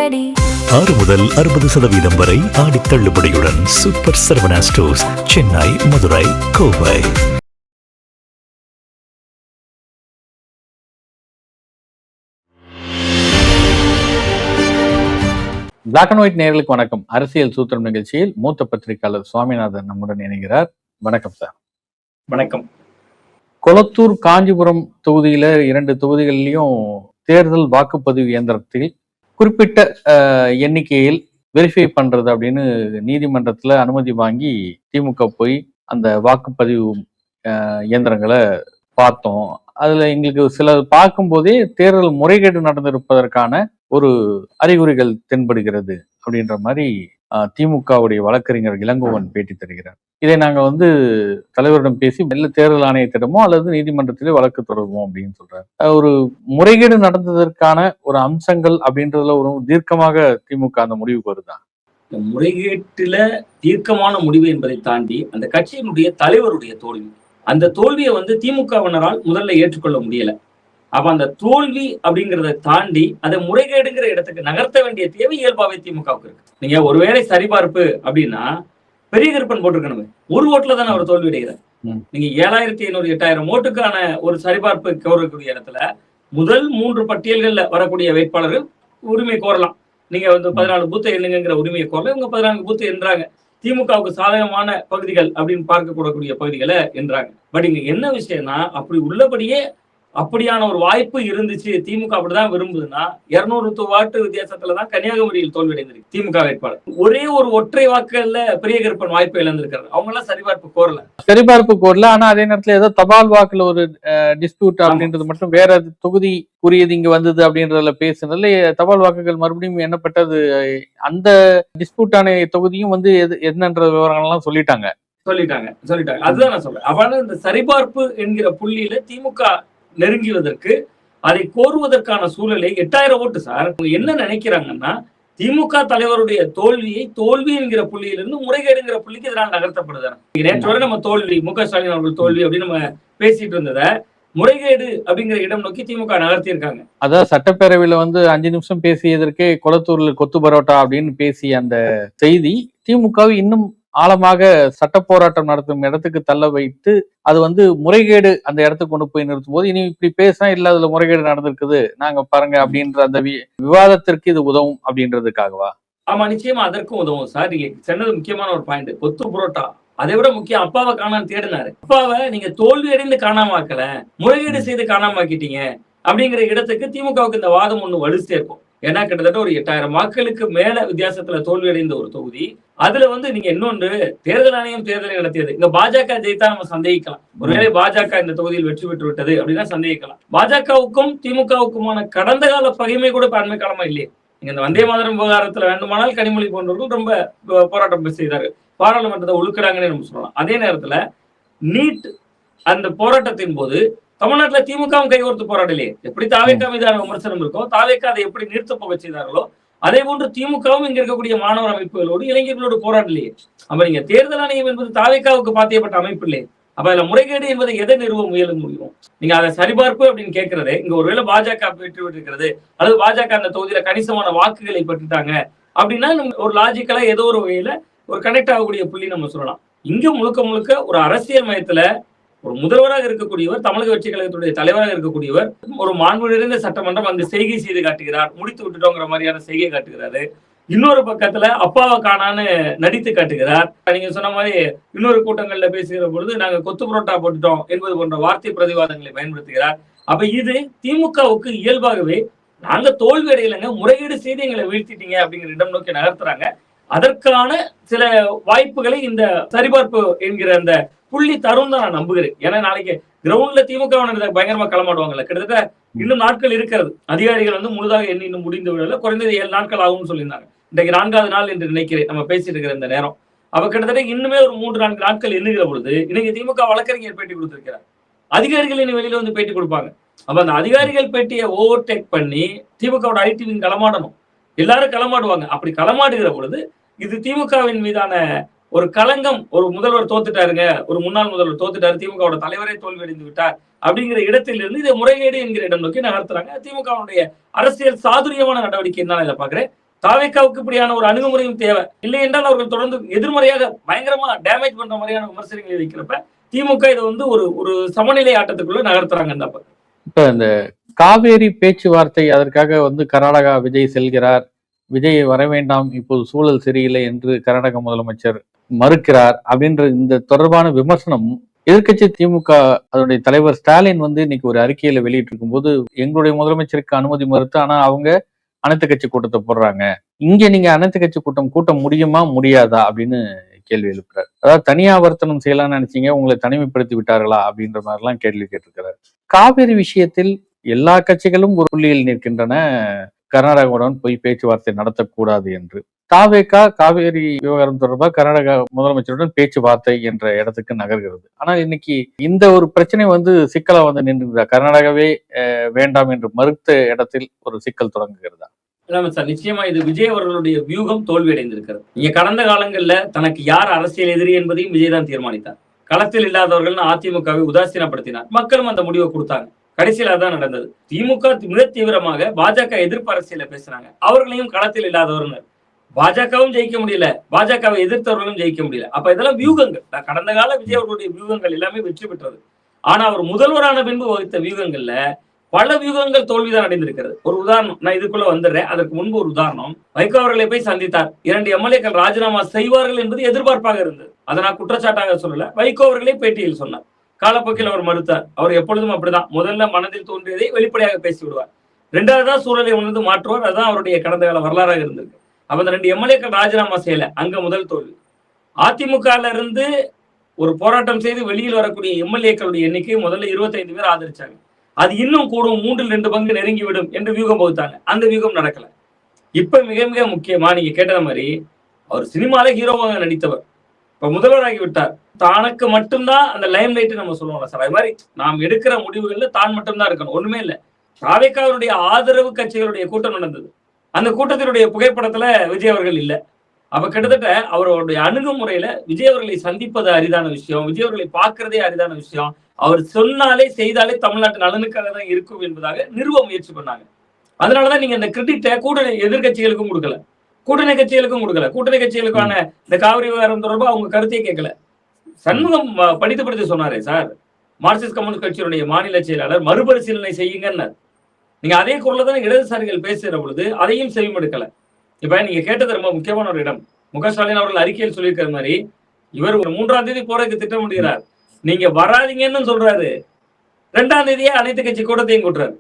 Ready. 6 முதல் 60% வரை ஆடி தள்ளுபடியுடன் super Saravana stores, Chennai, Madurai, Kovai. Black and white நேயர்களுக்கு வணக்கம். அரசியல் சூத்திரம் நிகழ்ச்சியில் மூத்த பத்திரிகையாளர் சுவாமிநாதன் நம்முடன் இணைகிறார். வணக்கம் சார். வணக்கம். கொளத்தூர், காஞ்சிபுரம் தொகுதியில 2 தொகுதிகளிலையும் தேர்தல் வாக்குப்பதிவு இயந்திரத்தில் குறிப்பிட்ட எண்ணிக்கையில் வெரிஃபை பண்றது அப்படின்னு நீதிமன்றத்துல அனுமதி வாங்கி திமுக போய் அந்த வாக்குப்பதிவு இயந்திரங்களை பார்த்தோம். அதுல எங்களுக்கு சில பார்க்கும்போதே தேர்தல் முறைகேடு நடந்திருப்பதற்கான ஒரு அறிகுறிகள் தென்படுகிறது அப்படின்ற மாதிரி திமுகவுடைய வழக்கறிஞர் இளங்கோவன் பேட்டி தருகிறார். இதை நாங்க தலைவரிடம் பேசி மெல்ல தேர்தல் ஆணையத்திடமோ அல்லது நீதிமன்றத்திலே வழக்கு தொடருவோம் அப்படின்னு சொல்றாரு. ஒரு முறைகேடு நடந்ததற்கான ஒரு அம்சங்கள் அப்படின்றதுல ஒரு தீர்க்கமாக திமுக அந்த முடிவுக்கு வருதா? இந்த முறைகேட்டுல தீர்க்கமான முடிவு என்பதை தாண்டி அந்த கட்சியினுடைய தலைவருடைய தோல்வி, அந்த தோல்வியை திமுகவினரால் முதல்ல ஏற்றுக்கொள்ள முடியல. அப்ப அந்த தோல்வி அப்படிங்கிறத தாண்டி அதை முறைகேடுங்கிற இடத்துக்கு நகர்த்த வேண்டிய தேவை இயல்பாவே திமுகவுக்கு இருக்கு. நீங்க ஒருவேளை சரிபார்ப்பு அப்படின்னா பெரிய கருப்பன் போட்டிருக்கணுமே, ஒரு ஓட்டுல தானே அவர் தோல்வி அடைகிறார். நீங்க 7500 8000 ஓட்டுக்கான ஒரு சரிபார்ப்பு கோரக்கூடிய இடத்துல முதல் 3 பட்டியல்கள்ல வரக்கூடிய வேட்பாளர்கள் உரிமை கோரலாம். நீங்க 14 பூத்தை எண்ணுங்கிற உரிமையை கோரல, இவங்க 14 பூத்தை என்றாங்க. திமுகவுக்கு சாதகமான பகுதிகள் அப்படின்னு பார்க்கக்கூடக்கூடிய பகுதிகளை என்றாங்க. பட் இங்க என்ன விஷயம்னா, அப்படி உள்ளபடியே அப்படியான ஒரு வாய்ப்பு இருந்துச்சு, திமுக அப்படிதான் விரும்புதுன்னா 200 வாட்டு வித்தியாசத்துலதான் கன்னியாகுமரியில் தோல்வி அடைந்திருக்கு திமுக வேட்பாளர். ஒரே ஒரு ஒற்றை வாக்குல பெரிய கருப்பன் வாய்ப்பு இழந்திருக்காரு. அவங்க எல்லாம் சரிபார்ப்பு கோரல. ஆனா அதே நேரத்துல ஏதோ தபால் வாக்குல ஒரு டிஸ்பியூட் அப்படின்றது மட்டும் வேற தொகுதி குறியது இங்க வந்தது அப்படின்றதுல பேசுனதுல தபால் வாக்குகள் மறுபடியும் எண்ணப்பட்டது. அந்த டிஸ்பியூட்டான தொகுதியும் என்னன்ற விவரங்கள்லாம் சொல்லிட்டாங்க. அதுதான் நான் சொல்றேன். அவனால இந்த சரிபார்ப்பு என்கிற புள்ளியில திமுக நெருங்குவதற்கு, அதை கோருவதற்கான சூழலை 8000 ஓட்டு சார். என்ன நினைக்கிறாங்கன்னா, திமுக தலைவருடைய தோல்வி என்கிற புள்ளியிலிருந்து முறைகேடுங்கிற புள்ளிக்கு இதனால் நகர்த்தப்படுதார். நேற்று வரை நம்ம தோல்வி, மு.க. ஸ்டாலின் அவர்கள் தோல்வி அப்படின்னு நம்ம பேசிட்டு இருந்ததை முறைகேடு அப்படிங்கிற இடம் நோக்கி திமுக நகர்த்தி இருக்காங்க. அதான் சட்டப்பேரவையில 5 நிமிஷம் பேசியதற்கே கொளத்தூர்ல கொத்து பரோட்டா அப்படின்னு பேசிய அந்த செய்தி திமுகவை இன்னும் ஆழமாக சட்ட போராட்டம் நடத்தும் இடத்துக்கு தள்ள வைத்து அது முறைகேடு அந்த இடத்துக்கு கொண்டு போய் நிறுத்தும் போது, இனி இப்படி பேசினா இல்ல அதுல முறைகேடு நடந்திருக்குது நாங்க பாருங்க அப்படின்ற அந்த விவாதத்திற்கு இது உதவும் அப்படின்றதுக்காகவா? ஆமா, நிச்சயமா அதற்கும் உதவும் சார். நீங்க சொன்னது முக்கியமான ஒரு பாயிண்ட். கொத்து புரோட்டா அதை விட முக்கியம், அப்பாவை காணான்னு தேடினாரு. அப்பாவை நீங்க தோல்வி அடைந்து காணாம ஆக்கல, முறைகேடு செய்து காணாம ஆக்கிட்டீங்க அப்படிங்கிற இடத்துக்கு திமுகவுக்கு இந்த வாதம் ஒண்ணு வலுசே இருக்கும். ஏன்னா கிட்டத்தட்ட ஒரு 8000 வாக்குகளுக்கு மேல வித்தியாசத்துல தோல்வி அடைந்த ஒரு தொகுதி. அதுல நீங்க இன்னொன்று, தேர்தல் ஆணையம் தேர்தலை நடத்தியது. இங்க பாஜக ஜெயித்தா நம்ம சந்தேகிக்கலாம். ஒருவேளை பாஜக இந்த தொகுதியில் வெற்றி பெற்று விட்டது அப்படின்னா சந்தேகிக்கலாம். பாஜகவுக்கும் திமுகவுக்குமான கடந்த கால பகைமை கூட அண்மை காலமா இல்லையே. நீங்க இந்த வந்தே மாதரம் விவகாரத்துல வேண்டுமானால் கனிமொழி போன்றவர்கள் ரொம்ப போராட்டம் செய்தார்கள், பாராளுமன்றத்தை ஒழுக்கிறாங்கன்னு நம்ம சொல்லலாம். அதே நேரத்துல நீட் அந்த போராட்டத்தின் போது தமிழ்நாட்டுல திமுகவும் கைகோர்த்து போராடலையே. எப்படி தாவேக்கா மீதான விமர்சனம் இருக்கோ, தாவேக்கா அதை எப்படி நிறுத்த போக செய்தார்களோ, அதே போன்று திமுகவும் இங்க இருக்கக்கூடிய மாணவர் அமைப்புகளோடு இளைஞர்களோடு போராடலையே. அப்ப நீங்க தேர்தல் ஆணையம் என்பது தாவேக்காவுக்கு பாத்தியப்பட்ட அமைப்பு இல்லையே. அப்ப அதுல முறைகேடு என்பதை எதை நிறுவ முயல முடியும்? நீங்க அதை சரிபார்ப்பு அப்படின்னு கேட்கறதே, இங்க ஒருவேளை பாஜக வெற்றி பெற்றிருக்கிறது அல்லது பாஜக அந்த தொகுதியில கணிசமான வாக்குகளை பெற்றுட்டாங்க அப்படின்னா ஒரு லாஜிக்கலா ஏதோ ஒரு வகையில ஒரு கனெக்ட் ஆகக்கூடிய புள்ளி நம்ம சொல்லலாம். இங்க முழுக்க ஒரு அரசியல் மையத்துல ஒரு முதல்வராக இருக்கக்கூடியவர், தமிழக வெற்றி கழகத்துடைய தலைவராக இருக்கக்கூடியவர், ஒரு மாண்பு நிறைந்த சட்டமன்றம் அங்கு செய்கை செய்து காட்டுகிறார், முடித்து விட்டுட்டோங்கிற மாதிரியான செய்கை காட்டுகிறாரு. இன்னொரு பக்கத்துல அப்பாவை காணான்னு நடித்து காட்டுகிறார். நீங்க சொன்ன மாதிரி இன்னொரு கூட்டங்கள்ல பேசுகிற பொழுது நாங்க கொத்து புரோட்டா போட்டுட்டோம் என்பது போன்ற வார்த்தை பிரதிவாதங்களை பயன்படுத்துகிறார். அப்ப இது திமுகவுக்கு இயல்பாகவே நாங்க தோல்வி அடையலைங்க, முறைகேடு செய்து எங்களை வீழ்த்திட்டீங்க அப்படிங்கிற இடம் நோக்கி நகர்த்துறாங்க. அதற்கான சில வாய்ப்புகளை இந்த சரிபார்ப்பு என்கிற அந்த புள்ளி தரும் தான் நான் நம்புகிறேன். ஏன்னா நாளைக்கு கிரவுண்ட்ல திமுக பயங்கரமா களமாடுவாங்கல்ல. கிட்டத்தட்ட இன்னும் நாட்கள் இருக்கிறது. அதிகாரிகள் முழுதாக எண்ணி இன்னும் முடிந்து விடல, குறைந்தது 7 நாட்கள் ஆகும்னு சொல்லியிருந்தாங்க. இன்றைக்கு 4வது நாள் என்று நினைக்கிறேன் நம்ம பேசிட்டு இருக்கிற இந்த நேரம். அவ கிட்டத்தட்ட இன்னுமே ஒரு 3-4 நாட்கள் எண்ணுகிற பொழுது இன்னைக்கு திமுக வழக்கறிஞர் பேட்டி கொடுத்திருக்கிறார். அதிகாரிகள் இனி வெளியில பேட்டி கொடுப்பாங்க. அப்ப அந்த அதிகாரிகள் பேட்டியை ஓவர்டேக் பண்ணி திமுகவோட ஐடி களமாடணும். எல்லாரும் களமாடுவாங்க. அப்படி களமாடுகிற பொழுது இது திமுகவின் மீதான ஒரு களங்கம். ஒரு முதல்வர் தோத்துட்டாருங்க, ஒரு முன்னாள் முதல்வர் தோத்துட்டாரு, திமுகவோட தலைவரே தோல்வி அடைந்து விட்டார் அப்படிங்கிற இடத்திலிருந்து இதை முறைகேடு என்கிற இடம் நோக்கி நகர்த்துறாங்க. திமுகவுடைய அரசியல் சாதுரியமான நடவடிக்கை தான் இதை பாக்குறேன். தாவேக்காவுக்கு இப்படியான ஒரு அணுகுமுறையும் தேவை. இல்லை என்றால் அவர்கள் தொடர்ந்து எதிர்மறையாக பயங்கரமா டேமேஜ் பண்ற மாதிரியான விமர்சனங்களை வைக்கிறப்ப திமுக இதை வந்து ஒரு ஒரு சமநிலை ஆட்டத்துக்குள்ள நகர்த்துறாங்க. இப்ப இந்த காவேரி பேச்சுவார்த்தை அதற்காக கர்நாடகா விஜய் செல்கிறார். விஜய் வர வேண்டாம், இப்போது சூழல் சரியில்லை என்று கர்நாடக முதலமைச்சர் மறுக்கிறார் அப்படின்ற இந்த தொடர்பான விமர்சனம் எதிர்க்கட்சி திமுக அதனுடைய தலைவர் ஸ்டாலின் இன்னைக்கு ஒரு அறிக்கையில வெளியிட்டு இருக்கும் போது, எங்களுடைய முதலமைச்சருக்கு அனுமதி மறுத்து, ஆனா அவங்க அனைத்து கட்சி கூட்டத்தை போடுறாங்க, இங்க நீங்க அனைத்து கட்சி கூட்ட முடியுமா முடியாதா அப்படின்னு கேள்வி எழுப்புறாரு. அதாவது தனியாவர்த்தனம் செய்யலாம்னு நினைச்சீங்க, உங்களை தனிமைப்படுத்தி விட்டார்களா அப்படின்ற மாதிரி எல்லாம் கேள்வி கேட்டிருக்கிறார். காவிரி விஷயத்தில் எல்லா கட்சிகளும் ஒரு புள்ளியில் நிற்கின்றன, கர்நாடகாவுடன் போய் பேச்சுவார்த்தை நடத்தக்கூடாது என்று. தாவேகா காவேரி விவகாரம் தொடர்பாக கர்நாடக முதலமைச்சருடன் பேச்சுவார்த்தை என்ற இடத்துக்கு நகர்கிறது. ஆனால் இன்னைக்கு இந்த ஒரு பிரச்சனை சிக்கலா நின்று கர்நாடகாவே வேண்டாம் என்று மறுத்த இடத்தில் ஒரு சிக்கல் தொடங்குகிறதா? இல்லாம சார், நிச்சயமா இது விஜய் அவர்களுடைய வியூகம் தோல்வி அடைந்திருக்கிறது. இங்க கடந்த காலங்கள்ல தனக்கு யார் அரசியல் எதிரி என்பதையும் விஜய் தான் தீர்மானித்தார். களத்தில் இல்லாதவர்கள் அதிமுகவை உதாசீனப்படுத்தினார். மக்களும் அந்த முடிவை கொடுத்தாங்க. கடைசியில் அதான் நடந்தது. திமுக மிக தீவிரமாக பாஜக எதிர்ப்பு அரசியல பேசுறாங்க. அவர்களையும் களத்தில் இல்லாதவர்கள். பாஜகவும் ஜெயிக்க முடியல, பாஜகவை எதிர்த்தவர்களும் ஜெயிக்க முடியல. அப்ப இதெல்லாம் வியூகங்கள். கடந்த கால விஜய் அவர்களுடைய வியூகங்கள் எல்லாமே வெற்றி பெற்றது. ஆனா அவர் முதல்வரான பின்பு வகுத்த வியூகங்கள்ல பல வியூகங்கள் தோல்விதான் அடைந்திருக்கிறது. ஒரு உதாரணம் நான் இதுக்குள்ள வந்துடுறேன். அதற்கு முன்பு ஒரு உதாரணம், வைகோ அவர்களை போய் சந்தித்தார். 2 எம்எல்ஏக்கள் ராஜினாமா செய்வார்கள் என்பது எதிர்பார்ப்பாக இருந்தது. அதை நான் குற்றச்சாட்டாக சொல்லல. வைகோ அவர்களே பேட்டியில் சொன்னார். காலப்போக்கில் அவர் மறுத்தார். அவர் எப்பொழுதும் அப்படிதான், முதல்ல மனதில் தோன்றியதை வெளிப்படையாக பேசி விடுவார். 2வதா சூழலை உணர்ந்து மாற்றுவார். அதுதான் அவருடைய கடந்த கால வரலாறாக இருந்திருக்கு. அப்ப அந்த 2 எம்எல்ஏக்கள் ராஜினாமா செய்யல, அங்க முதல் தோல்வி. அதிமுகல இருந்து ஒரு போராட்டம் செய்து வெளியில் வரக்கூடிய எம்எல்ஏக்களுடைய எண்ணிக்கை முதல்ல 25 பேர் ஆதரிச்சாங்க. அது இன்னும் கூடும், 3/2 பங்கு நெருங்கிவிடும் என்று வியூகம் வகுத்தாங்க. அந்த வியூகம் நடக்கல. இப்ப மிக மிக முக்கியமா நீங்க கேட்டது மாதிரி, அவர் சினிமால ஹீரோவாக நடித்தவர், இப்ப முதல்வராகி விட்டார். தனக்கு மட்டும்தான் அந்த லைம் லைட் நம்ம சொல்லுவோம் சார். அது மாதிரி நாம் எடுக்கிற முடிவுகள்ல தான் மட்டும்தான் இருக்கணும், ஒண்ணுமே இல்லை. தாவேக்காவுடைய ஆதரவு கட்சிகளுடைய கூட்டம் நடந்தது. அந்த கூட்டத்தினுடைய புகைப்படத்துல விஜய் அவர்கள் இல்லை. அப்ப கிட்டத்தட்ட அவருடைய அணுகுமுறையில விஜய் அவர்களை சந்திப்பது அரிதான விஷயம், விஜய் அவர்களை பார்க்கிறதே அரிதான விஷயம். அவர் சொன்னாலே செய்தாலே தமிழ்நாட்டு நலனுக்காக தான் இருக்கும் என்பதாக நிறுவ முயற்சி பண்ணாங்க. அதனாலதான் நீங்க இந்த கிரெடிட்டை கூட்டணி எதிர்கட்சிகளுக்கும் கொடுக்கல, கூட்டணி கட்சிகளுக்கும் கொடுக்கல. கூட்டணி கட்சிகளுக்கான இந்த காவிரி விவகாரம் தொடர்பாக அவங்க கருத்தையே கேட்கல. சண்முகம் படித்து சொன்னாரே சார், மார்க்சிஸ்ட் கம்யூனிஸ்ட் கட்சியினுடைய மாநில செயலாளர் மறுபரிசீலனை செய்யுங்கன்னு. நீங்க அதே குரல தான் இடதுசாரிகள் பேசுகிற பொழுது அதையும் செவிமடுக்கல. இப்ப நீங்க கேட்டது ரொம்ப முக்கியமான ஒரு இடம். முக ஸ்டாலின் அவர்கள் அறிக்கையில் சொல்லியிருக்கிற மாதிரி, இவர் ஒரு 3ஆம் தேதி போறதுக்கு திட்டமிடுகிறார். நீங்க வராதிங்கன்னு சொல்றாரு. 2ஆம் தேதியே அனைத்து கட்சி கூட்டத்தையும் கூட்டுறாரு.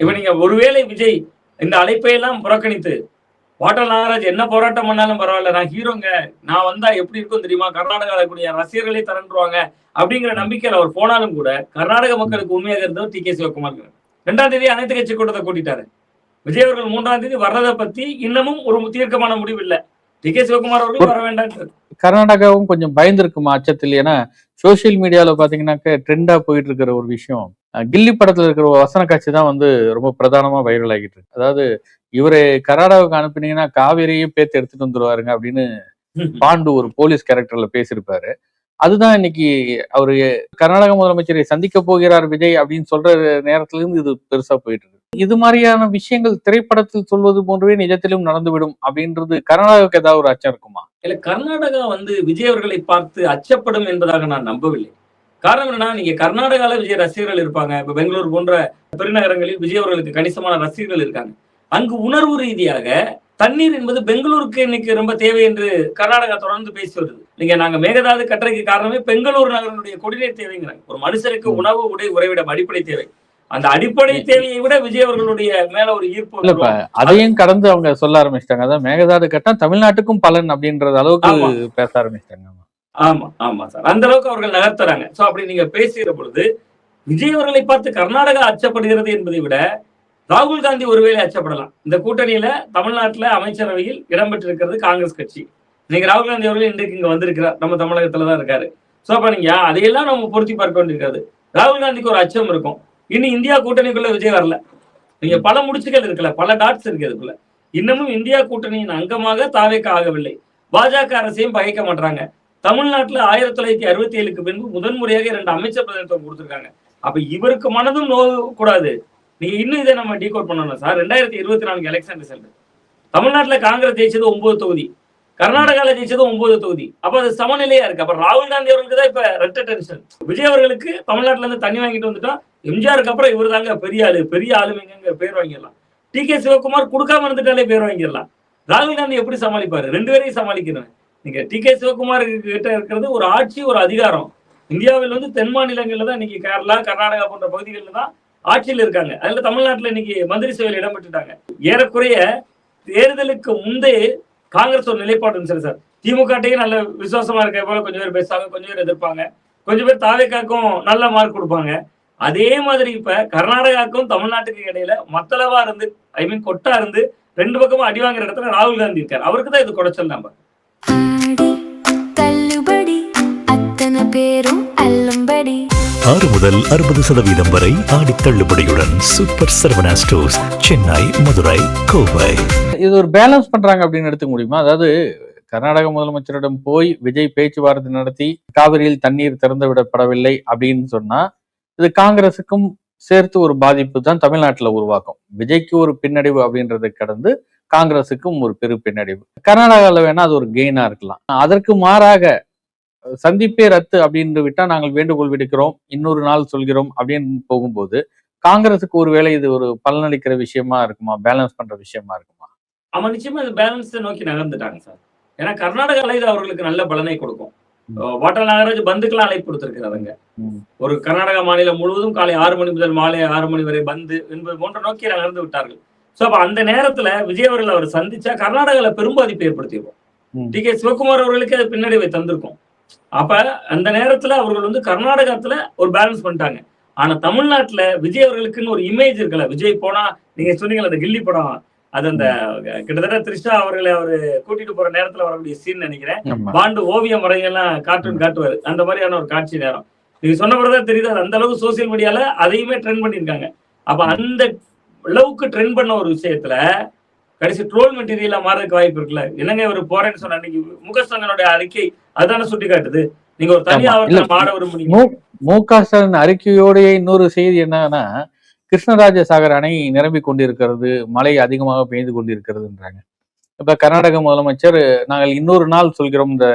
இப்ப நீங்க ஒருவேளை விஜய் இந்த அழைப்பை எல்லாம் புறக்கணித்து, வாட்டல் நாகராஜ் என்ன போராட்டம் பண்ணாலும் பரவாயில்ல, நான் ஹீரோங்க, நான் வந்தா எப்படி இருக்கும் தெரியுமா, கர்நாடகாவில் கூடிய ரசிகர்களே திரண்டுருவாங்க அப்படிங்கிற நம்பிக்கையில் அவர் போனாலும் கூட, கர்நாடக மக்களுக்கு உண்மையாக இருந்தவர் டி கே சிவகுமார். 2ஆம் தேதி அனைத்து கட்சி கூட்டத்தை கூட்டிட்டாரு. விஜய் அவர்கள் 3ஆம் தேதி வர்றதை பத்தி இன்னமும் ஒரு தீர்க்கமான முடிவு இல்லை. டி கே சிவகுமார் அவர்கள் வர வேண்டாம். கர்நாடகாவும் கொஞ்சம் பயந்துருக்குமா அச்சத்தில்? ஏன்னா சோசியல் மீடியால பாத்தீங்கன்னாக்க ட்ரெண்டா போயிட்டு இருக்கிற ஒரு விஷயம், கில்லி படத்துல இருக்கிற ஒரு வசன காட்சி தான் ரொம்ப பிரதானமா வைரல் ஆகிட்டு இருக்கு. அதாவது இவரு கர்நாடகாவுக்கு அனுப்பினீங்கன்னா காவேரியே பேத்து எடுத்துட்டு வந்துருவாருங்க அப்படின்னு பாண்டு ஒரு போலீஸ் கேரக்டர்ல பேசியிருப்பாரு. அதுதான் இன்னைக்கு அவரு கர்நாடக முதலமைச்சரை சந்திக்க போகிறார் விஜய் அப்படின்னு சொல்ற நேரத்துல இருந்து இது பெருசா போயிட்டு இருக்கு. இது மாதிரியான விஷயங்கள் திரைப்படத்தில் சொல்வது போன்றவே நிஜத்திலும் நடந்துவிடும் அப்படின்றது கர்நாடகாவுக்கு ஏதாவது ஒரு அச்சம் இருக்குமா? இல்ல, கர்நாடகா விஜய் அவர்களை பார்த்து அச்சப்படும் என்பதாக நான் நம்பவில்லை. காரணம் என்னன்னா, நீங்க கர்நாடகால விஜய் ரசிகர்கள் இருப்பாங்க. இப்ப பெங்களூர் போன்ற பெருநகரங்களில் விஜய் அவர்களுக்கு கணிசமான ரசிகர்கள் இருக்காங்க. அங்கு உணர்வு ரீதியாக தண்ணீர் என்பது பெங்களூருக்கு இன்னைக்கு ரொம்ப தேவை என்று கர்நாடகா தொடர்ந்து பேசி வருது. நீங்க நாங்க மேகதாது கட்டுரைக்கு காரணமே பெங்களூர் நகரனுடைய குடிநீர் தேவைங்கிறாங்க. ஒரு மனுஷனுக்கு உணவு, உடை, உறைவிடம் அடிப்படை தேவை. அந்த அடிப்படை தேவையை விட விஜய் அவர்களுடைய மேல ஒரு ஈர்ப்பு, அதையும் கடந்து அவங்க சொல்ல ஆரம்பிச்சிட்டாங்க. அதான் மேகதாது கட்டா தமிழ்நாட்டுக்கும் பலன் அப்படின்றது அளவுக்கு பேச ஆரம்பிச்சிட்டாங்க. ஆமா ஆமா சார், அந்த அளவுக்கு அவர்கள் நகர்த்துறாங்க. சோ அப்படி நீங்க பேசுகிற பொழுது விஜய் அவர்களை பார்த்து கர்நாடகா அச்சப்படுகிறது என்பதை விட ராகுல் காந்தி ஒருவேளை அச்சப்படலாம். இந்த கூட்டணியில தமிழ்நாட்டுல அமைச்சரவையில் இடம்பெற்றிருக்கிறது காங்கிரஸ் கட்சி. நீங்க ராகுல் காந்தி அவர்கள் இன்றைக்கு இங்க வந்திருக்கிறார், நம்ம தமிழகத்துலதான் இருக்காரு. சோ அப்ப நீங்க அதையெல்லாம் நம்ம பொருத்தி பார்க்க வேண்டியிருக்காது. ராகுல் காந்திக்கு ஒரு அச்சம் இருக்கும், இன்னும் இந்தியா கூட்டணிக்குள்ள விஜய் வரல. நீங்க பல முடிச்சுகள் இருக்குல்ல, பல டாட்ஸ் இருக்கு அதுக்குள்ள. இன்னமும் இந்தியா கூட்டணியின் அங்கமாக தாவேக்கா ஆகவில்லை. பாஜக அரசையும் பகைக்க மாட்டாங்க. தமிழ்நாட்டுல 1967க்கு பின்பு முதன்முறையாக 2 அமைச்சர் பிரதிநிதித்துவம் கொடுத்திருக்காங்க. அப்ப இவருக்கு மனதும் நோவு கூடாது. நீங்க இன்னும் இதை நம்ம டீகோட் பண்ணணும் சார். 2024 எலெக்ஷன் ரிசல்ட் தமிழ்நாட்டுல காங்கிரஸ் ஜெயிச்சது 9 தொகுதி, கர்நாடகால ஜெயிச்சது 9 தொகுதி. அப்ப அது சமநிலையா இருக்கு. அப்ப ராகுல் காந்தி அவர்களுக்கு தான் இப்ப ரெட்ட டென்ஷன். விஜய் அவர்களுக்கு தமிழ்நாட்டுல இருந்து தண்ணி வாங்கிட்டு வந்துட்டோம், எம்ஜிஆருக்கு அப்புறம் இவர் தாங்க பெரிய ஆளு, பெரிய ஆளுமைங்க பேர் வாங்கிடலாம். டி.கே. சிவகுமார் கொடுக்காம இருந்துட்டாலே பேர் வாங்கிடலாம். ராகுல் காந்தி எப்படி சமாளிப்பாரு? 2 பேரையும் சமாளிக்கணும். நீங்க டி.கே. சிவகுமார் கிட்ட இருக்கிறது ஒரு ஆட்சி, ஒரு அதிகாரம். இந்தியாவில் வந்து தென் மாநிலங்கள்ல தான் இன்னைக்கு கேரளா, கர்நாடகா போன்ற பகுதிகளில் தான் ஆட்சியில் இருக்காங்க. அதுல தமிழ்நாட்டுல இன்னைக்கு மந்திரி சபையில் இடம் பெற்றுட்டாங்க. ஏறக்குறைய தேர்தலுக்கு முந்தைய காங்கிரஸ் ஒரு நிலைப்பாடு இருந்துச்சு சார். திமுகட்டையும் நல்ல விசுவாசமா இருக்க போல கொஞ்சம் பேர் பேசுவாங்க, கொஞ்சம் பேர் எதிர்ப்பாங்க, கொஞ்சம் பேர் தாவேக்காக்கும் நல்ல மார்க் கொடுப்பாங்க. அதே மாதிரி இப்ப கர்நாடகாவுக்கும் தமிழ்நாட்டுக்கு இடையில மத்தளவா இருந்து, கொட்டா இருந்து 2 பக்கமும் அடி வாங்குற இடத்துல ராகுல் காந்தி இருக்காரு. அவருக்கு தான் இது குடைச்சல். நம்ம பேரும் 6 முதல் 60% வரை ஆடி தள்ளுபடியுடன் சூப்பர் சரவணா ஸ்டோர்ஸ், சென்னை, மதுரை, கோவை. இது ஒரு பேலன்ஸ் பண்றாங்க அப்படின்னு எடுத்துக்க முடியுமா? அதாவது கர்நாடக முதலமைச்சரிடம் போய் விஜய் பேச்சுவார்த்தை நடத்தி காவிரியில் தண்ணீர் திறந்து விடப்படவில்லை அப்படின்னு சொன்னா இது காங்கிரசுக்கும் சேர்த்து ஒரு பாதிப்பு தான் தமிழ்நாட்டுல உருவாக்கும். விஜய்க்கு ஒரு பின்னடைவு அப்படின்றதை கடந்து காங்கிரசுக்கும் ஒரு பெரு பின்னடைவு. கர்நாடகாவில் வேணா அது ஒரு கெயினா இருக்கலாம். அதற்கு மாறாக சந்திப்பே ரத்து அப்படின்னு விட்டா நாங்கள் வேண்டுகோள் விடுக்கிறோம், இன்னொரு நாள் சொல்கிறோம் அப்படின்னு போகும்போது காங்கிரசுக்கு ஒருவேளை இது ஒரு பலனளிக்கிற விஷயமா இருக்குமா, பேலன்ஸ் பண்ற விஷயமா இருக்குமா? அவன் நிச்சயமா இது பேலன்ஸ் நோக்கி நகர்ந்துட்டாங்க சார். ஏன்னா கர்நாடகால இது அவர்களுக்கு நல்ல பலனை கொடுக்கும். வாட்டல் நாகராஜ் பந்துக்கெல்லாம் அழைப்பு கொடுத்திருக்கிறாருங்க. ஒரு கர்நாடகா மாநிலம் முழுவதும் காலை 6 மணி முதல் மாலை 6 மணி வரை பந்து என்பது போன்ற நோக்கி நகர்ந்து விட்டார்கள். சோ அப்ப அந்த நேரத்துல விஜய் அவர்கள் அவர் சந்திச்சா கர்நாடகால பெரும் பாதிப்பு ஏற்படுத்தியிருக்கும். டி.கே. சிவகுமார் அவர்களுக்கு அது பின்னடைவை தந்திருக்கும். அப்ப அந்த நேரத்துல அவர்கள் வந்து கர்நாடகத்துல ஒரு பேலன்ஸ் பண்ணிட்டாங்க. ஆனா தமிழ்நாட்டுல விஜய் அவர்களுக்குன்னு ஒரு இமேஜ் இருக்குல்ல. விஜய் போனா நீங்க சொன்னீங்கல்ல அந்த கில்லி படம், அது அந்த கிட்டத்தட்ட த்ரிஷா அவர்களை அவரு கூட்டிட்டு போற நேரத்துல வரக்கூடிய சீன் நினைக்கிறேன். பாண்டு ஓவியம் வரையெல்லாம் கார்ட்டூன் காட்டுவாரு, அந்த மாதிரியான ஒரு காட்சி நேரம். நீங்க சொன்ன பிறகுதான் தெரியுது அந்த அளவுக்கு சோசியல் மீடியால அதையுமே ட்ரெண்ட் பண்ணிருக்காங்க. அப்ப அந்த அளவுக்கு ட்ரெண்ட் பண்ண ஒரு விஷயத்துல கடைசி ட்ரோல் மெட்டீரியலா மாறதுக்கு வாய்ப்பு இருக்குல்ல. என்னங்க ஒரு போறேன்னு சொன்ன அன்னைக்கு முகஸ்டாலினுடைய அறிக்கை அதுதானே சுட்டி காட்டுது. நீங்க ஒரு தனி ஆவணத்தை ஆட விரும்புறீங்க. மு.க. ஸ்டாலின் அறிக்கையோடைய இன்னொரு செய்தி என்னன்னா, கிருஷ்ணராஜ சாகர் அணை நிரம்பி கொண்டிருக்கிறது, மழை அதிகமாக பெய்து கொண்டிருக்கிறதுன்றாங்க. இப்ப கர்நாடக முதலமைச்சர் நாங்கள் இன்னொரு நாள் சொல்கிறோம், இந்த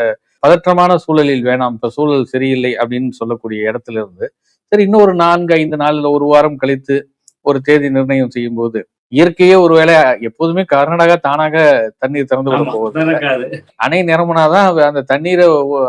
பதற்றமான சூழலில் வேணாம், இப்ப சூழல் சரியில்லை அப்படின்னு சொல்லக்கூடிய இடத்துல இருந்து சரி இன்னொரு 4-5 நாள்ல ஒரு வாரம் கழித்து ஒரு தேதி நிர்ணயம் செய்யும் போது இயற்கையே ஒருவேளை எப்போதுமே கர்நாடகா தானாக தண்ணீர் திறந்து விட போகுது. அணை நிரம்பினாதான் அந்த தண்ணீரை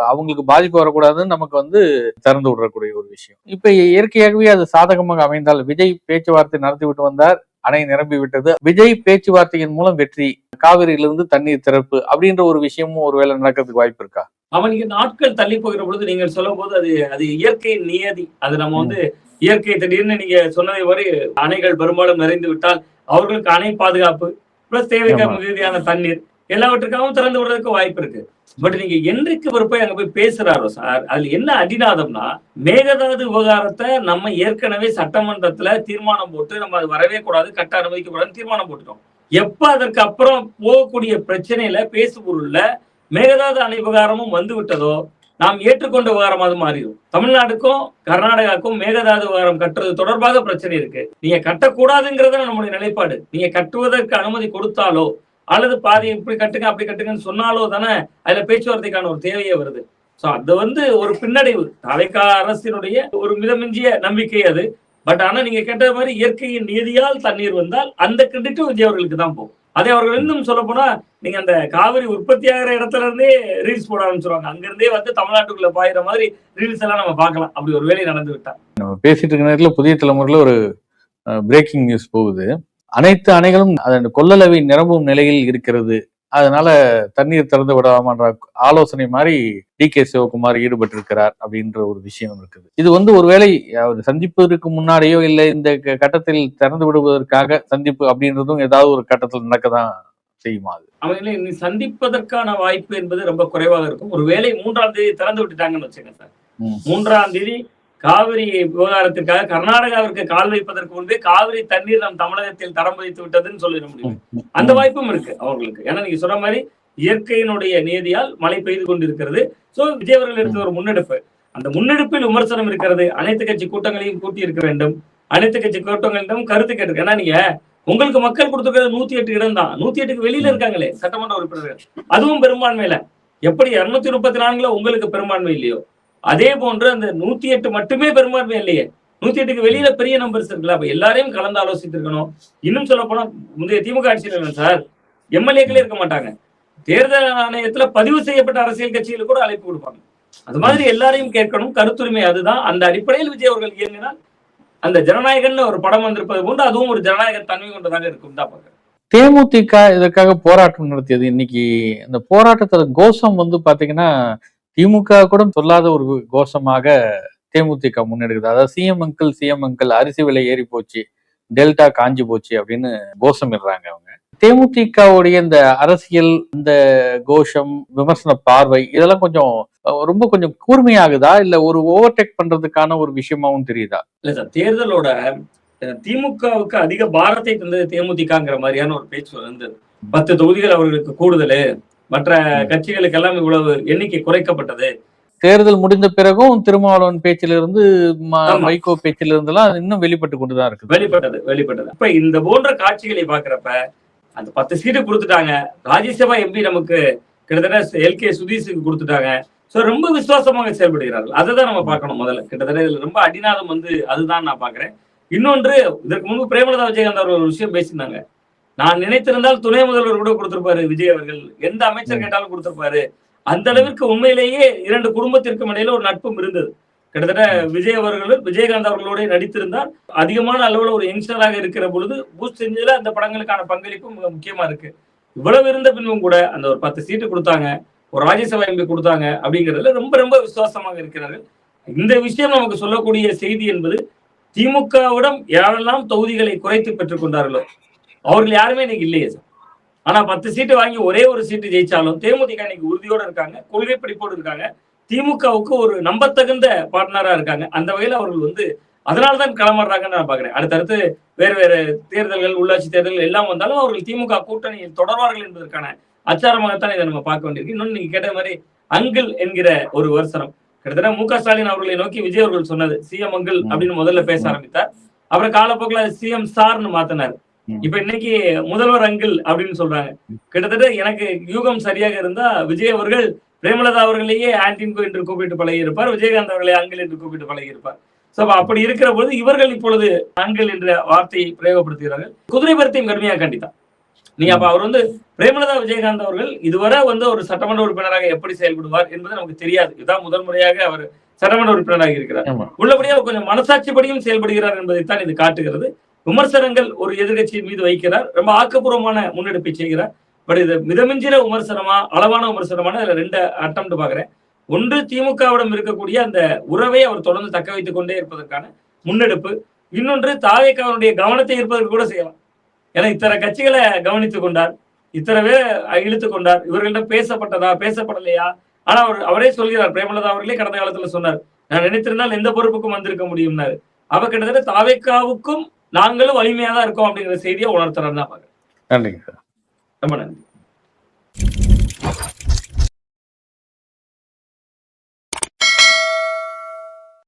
அவங்களுக்கு பாதிப்பு வரக்கூடாதுன்னு நமக்கு வந்து திறந்து விடக்கூடிய ஒரு விஷயம். இப்ப இயற்கையாகவே அது சாதகமாக அமைந்தால் விஜய் பேச்சுவார்த்தை நடத்தி விட்டு வந்தார், அணை நிரம்பி விட்டது, விஜய் பேச்சுவார்த்தையின் மூலம் வெற்றி, காவிரியிலிருந்து தண்ணீர் திறப்பு அப்படின்ற ஒரு விஷயமும் ஒருவேளை நடக்கிறதுக்கு வாய்ப்பு இருக்கா? அவனுக்கு நாட்கள் தள்ளி போகிற பொழுது நீங்கள் சொல்லும் போது அது இயற்கையின் நியதி. அது நம்ம வந்து இயற்கை திடீர்னு நீங்க சொன்னதை வரை அணைகள் பெரும்பாலும் நிறைந்து விட்டால் அவர்களுக்கு அணை பாதுகாப்பு பிளஸ் தேவைக்கான மிகுதியான தண்ணீர் எல்லாவற்றுக்காகவும் திறந்து விடுறதுக்கு வாய்ப்பு இருக்கு. பட் நீங்க என்றைக்கு ஒரு போய் அங்க போய் பேசுறாரோ சார், அதுல என்ன அடிநாதம்னா மேகதாது விவகாரத்தை நம்ம ஏற்கனவே சட்டமன்றத்துல தீர்மானம் போட்டு நம்ம அது வரவே கூடாது, கட்ட அனுமதிக்க கூடாதுன்னு தீர்மானம் போட்டுட்டோம். எப்ப அதற்கு அப்புறம் போகக்கூடிய பிரச்சனையில பேசு பொருள்ல மேகதாது அணை விவகாரமும் வந்து விட்டதோ நாம் ஏற்றுக்கொண்ட விவகாரமாக மாறிடும். தமிழ்நாடுக்கும் கர்நாடகாவுக்கும் மேகதாது விவகாரம் கட்டுறது தொடர்பாக பிரச்சனை இருக்கு. நீங்க கட்டக்கூடாதுங்கிறத நம்முடைய நிலைப்பாடு. நீங்க கட்டுவதற்கு அனுமதி கொடுத்தாலோ அல்லது பாதி இப்படி கட்டுங்க அப்படி கட்டுங்கன்னு சொன்னாலோ தானே அதுல பேச்சுவார்த்தைக்கான ஒரு தேவையே வருது. சோ அது வந்து ஒரு பின்னடைவு. தலைக்கா அரசினுடைய ஒரு மிதமிஞ்சிய நம்பிக்கை அது. பட் ஆனா நீங்க கேட்ட மாதிரி இயற்கையின் நீதியால் தண்ணீர் வந்தால் அந்த கிரெடிட்டும் விஜய் அவர்களுக்கு தான் போகும். அதே அவர்கள் இன்னும் சொல்ல போனா நீங்க அந்த காவிரி உற்பத்தி ஆகிற இடத்துல இருந்தே ரீல்ஸ் போட ஆரம்பிச்சிருவாங்க. அங்கிருந்தே வந்து தமிழ்நாட்டுக்குள்ள பாயிற மாதிரி ரீல்ஸ் எல்லாம் நம்ம பார்க்கலாம். அப்படி ஒரு வேலை நடந்து விட்டா. நம்ம பேசிட்டு இருக்க நேரத்துல புதிய தலைமுறையில ஒரு பிரேக்கிங் நியூஸ் போகுது. அனைத்து அணைகளும் அதன் கொள்ளளவை நிரம்பும் நிலையில் இருக்கிறது, அதனால தண்ணீர் திறந்து விடாமன்ற ஆலோசனை மாதிரி டி.கே. சிவகுமார் ஈடுபட்டு இருக்கிறார் அப்படின்ற ஒரு விஷயம் இருக்குது. இது வந்து ஒருவேளை சந்திப்பதற்கு முன்னாடியோ இல்லை இந்த கட்டத்தில் திறந்து விடுவதற்காக சந்திப்பு அப்படின்றதும் ஏதாவது ஒரு கட்டத்தில் நடக்கதான் செய்யுமா? அது அவங்க சந்திப்பதற்கான வாய்ப்பு என்பது ரொம்ப குறைவாக இருக்கும். ஒருவேளை 3ஆம் தேதி திறந்து விட்டுட்டாங்கன்னு வச்சுங்க சார். 3ஆம் தேதி காவிரி விவகாரத்திற்காக கர்நாடகாவிற்கு கால் வைப்பதற்கு முன்பே காவிரி தண்ணீர் நம் தமிழகத்தில் தரம் வைத்து விட்டதுன்னு சொல்லிட முடியும். அந்த வாய்ப்பும் இருக்கு அவர்களுக்கு. ஏன்னா நீங்க சொன்ன மாதிரி இயற்கையினுடைய நீதியால் மழை பெய்து கொண்டிருக்கிறது. சோ விஜய் அவர்கள் எடுத்த ஒரு முன்னெடுப்பு, அந்த முன்னெடுப்பில் விமர்சனம் இருக்கிறது. அனைத்து கட்சி கூட்டங்களையும் கூட்டி இருக்க வேண்டும், அனைத்து கட்சி கூட்டங்களிடம் கருத்து கேட்டு. ஏன்னா நீங்க உங்களுக்கு மக்கள் கொடுத்துருக்கிறது 108 இடம் தான். 108க்கு வெளியில இருக்காங்களே சட்டமன்ற உறுப்பினர்கள், அதுவும் பெரும்பான்மையில. எப்படி 234ல உங்களுக்கு பெரும்பான்மை இல்லையோ, அதே போன்று அந்த 108 மட்டுமே பெரும்பான்மை இல்லையே, 108க்கு வெளியில பெரிய நம்பர்ஸ் இருக்குல்ல. அப்ப எல்லாரையும் கலந்து ஆலோசித்திருக்கணும். இன்னும் சொல்ல போனா முந்தைய திமுக ஆட்சியில் சார் எம்எல்ஏக்களே இருக்க மாட்டாங்க. தேர்தல் ஆணையத்துல பதிவு செய்யப்பட்ட அரசியல் கட்சிகளுக்கு கூட அழைப்பு கொடுப்பாங்க. அது மாதிரி எல்லாரையும் கேட்கணும், கருத்துரிமை அதுதான். அந்த அடிப்படையில் விஜய் அவர்கள் இயங்கினால் அந்த ஜனநாயகன்னு ஒரு படம் வந்திருப்பது போன்று அதுவும் ஒரு ஜனநாயக தன்மை கொண்டதாக இருக்கும் தான் பாக்குறேன். தேமுதிக இதற்காக போராட்டம் நடத்தியது. இன்னைக்கு இந்த போராட்டத்துல கோஷம் பாத்தீங்கன்னா திமுக கூட சொல்லாத ஒரு கோஷமாக தேமுதிக முன்னெடுக்குது. அதாவது சிஎம் அங்கிள் அரிசி விலை ஏறி போச்சு, டெல்டா காஞ்சி போச்சு அப்படின்னு கோஷமிடுறாங்க அவங்க. தேமுதிகவுடைய இந்த அரசியல், இந்த கோஷம், விமர்சன பார்வை இதெல்லாம் கொஞ்சம் கூர்மையாகுதா, இல்ல ஒரு ஓவர்டேக் பண்றதுக்கான ஒரு விஷயமாவும் தெரியுதா? இல்ல சார், தேர்தலோட திமுகவுக்கு அதிக பாரத்தை தந்தது தேமுதிகங்கிற மாதிரியான ஒரு பேச்சு வந்தது. 10 தொகுதிகள் அவர்களுக்கு கூடுதல், மற்ற கட்சிகளுக்கு எல்லாம் இவ்வளவு எண்ணிக்கை குறைக்கப்பட்டது. தேர்தல் முடிந்த பிறகும் திருமாவளவன் பேச்சிலிருந்து வைகோ பேச்சிலிருந்து எல்லாம் இன்னும் வெளிப்பட்டு கொண்டுதான் இருக்கு. வெளிப்பட்டது. இப்ப இந்த போன்ற காட்சிகளை பாக்குறப்ப அந்த 10 சீட்டு கொடுத்துட்டாங்க. ராஜ்யசபா எம்பி நமக்கு கிட்டத்தட்ட எல்கே சுதீஷுக்கு கொடுத்துட்டாங்க. சோ ரொம்ப விசுவாசமாக செயல்படுகிறார்கள். அதை தான் நம்ம பார்க்கணும். முதல்ல கிட்டத்தட்ட இதுல ரொம்ப அடிநாதம் அதுதான் நான் பாக்குறேன். இன்னொன்று, இதற்கு முன்பு பிரேமலதா விஜயகாந்த் அவர்கள் ஒரு விஷயம் பேசியிருந்தாங்க. நான் நினைத்திருந்தால் துணை முதல்வர் கூட கொடுத்திருப்பாரு விஜய் அவர்கள், எந்த அமைச்சர் கேட்டாலும் கொடுத்திருப்பாரு. அந்த அளவிற்கு உண்மையிலேயே 2 குடும்பத்திற்கும் இடையில ஒரு நட்பும் இருந்தது. கிட்டத்தட்ட விஜய் அவர்களும் விஜயகாந்த் அவர்களோட நடித்திருந்தால் அதிகமான அளவுல ஒரு யங்ஸ்டராக இருக்கிற பொழுது பூஸ்ட் செஞ்சதுல அந்த படங்களுக்கான பங்களிப்பும் மிக முக்கியமா இருக்கு. இவ்வளவு இருந்த பின்பும் கூட அந்த ஒரு 10 சீட்டு கொடுத்தாங்க, ஒரு ராஜ்யசபா எம்பி கொடுத்தாங்க அப்படிங்கிறதுல ரொம்ப ரொம்ப விசுவாசமாக இருக்கிறார்கள். இந்த விஷயம் நமக்கு சொல்லக்கூடிய செய்தி என்பது, திமுகவிடம் யாரெல்லாம் தொகுதிகளை குறைத்து பெற்றுக் கொண்டார்களோ அவர்கள் யாருமே இன்னைக்கு இல்லையே சார். ஆனா 10 சீட்டு வாங்கி ஒரே ஒரு சீட்டு ஜெயிச்சாலும் தேமுதிக இன்னைக்கு உறுதியோட இருக்காங்க, கொள்கை பிடிப்போடு இருக்காங்க, திமுகவுக்கு ஒரு நம்பத்தகுந்த பார்ட்னரா இருக்காங்க. அந்த வகையில் அவர்கள் அதனால்தான் களமாடுறாங்கன்னு நான் பாக்குறேன். அடுத்தடுத்து வேறு தேர்தல்கள், உள்ளாட்சி தேர்தல்கள் எல்லாம் வந்தாலும் அவர்கள் திமுக கூட்டணியில் தொடர்வார்கள் என்பதற்கான அச்சாரமாகத்தான் இதை நம்ம பார்க்க வேண்டியிருக்கு. இன்னொன்னு நீங்க கேட்ட மாதிரி அங்கிள் என்கிற ஒரு விமர்சனம் கிட்டத்தட்ட மு.க. ஸ்டாலின் அவர்களை நோக்கி விஜய் அவர்கள் சொன்னது சிஎம் அங்கிள் அப்படின்னு முதல்ல பேச ஆரம்பித்தார். அப்புறம் காலப்போக்கில் சிஎம் சார்னு மாத்தினார். இப்ப இன்னைக்கு முதல்வர் அங்கிள் அப்படின்னு சொல்றாங்க. கிட்டத்தட்ட எனக்கு யூகம் சரியாக இருந்தா விஜய் அவர்கள் பிரேமலதா அவர்களையே ஆன்டின் என்று கூப்பிட்டு பழகி இருப்பார், விஜயகாந்த் அவர்களை அங்கிள் என்று கூப்பிட்டு பழகி இருப்பார். அப்படி இருக்கிற பொழுது இவர்கள் இப்பொழுது அங்கிள் என்ற வார்த்தையை பிரயோகப்படுத்துகிறார்கள். குதிரை பருத்தையும் கடுமையாக கண்டித்தார். நீங்க அப்ப அவர் பிரேமலதா விஜயகாந்த் அவர்கள் இதுவரை ஒரு சட்டமன்ற உறுப்பினராக எப்படி செயல்படுவார் என்பது நமக்கு தெரியாது. இதுதான் முதல் முறையாக அவர் சட்டமன்ற உறுப்பினராக இருக்கிறார். உள்ளபடியாக கொஞ்சம் மனசாட்சிப்படியும் செயல்படுகிறார் என்பதைத்தான் இது காட்டுகிறது. விமர்சனங்கள் ஒரு எதிர்கட்சியின் மீது வைக்கிறார், ரொம்ப ஆக்கப்பூர்வமான முன்னெடுப்பை செய்கிறார். பட் இது மிதமிஞ்சிற விமர்சனமா, அளவான விமர்சனமான அதுல 2 அட்டம்ப்ட் பாக்குறேன். ஒன்று, திமுகவிடம் இருக்கக்கூடிய அந்த உறவை அவர் தொடர்ந்து தக்க வைத்துக் கொண்டே இருப்பதற்கான முன்னெடுப்பு. இன்னொன்று, தாவேக்காவுடைய கவனத்தை ஈர்ப்பதற்கு கூட செய்யலாம். ஏன்னா இத்தனை கட்சிகளை கவனித்துக் கொண்டார், இத்தனை பேர் இழுத்துக் கொண்டார், இவர்களிடம் பேசப்பட்டதா பேசப்படலையா? ஆனா அவரே சொல்கிறார், பிரேமலதா அவர்களே கடந்த காலத்துல சொன்னார், நான் நினைத்திருந்தால் எந்த பொறுப்புக்கும் வந்திருக்க முடியும்னாரு. அவ கிட்டத்தட்ட தாவேக்காவுக்கும் நாங்களும் வலிமையா தான் இருக்கோம் அப்படிங்கிற செய்தியை உணர்த்துறாரு தான் பாக்குறேன். நன்றிங்க சார். ரொம்ப நன்றி.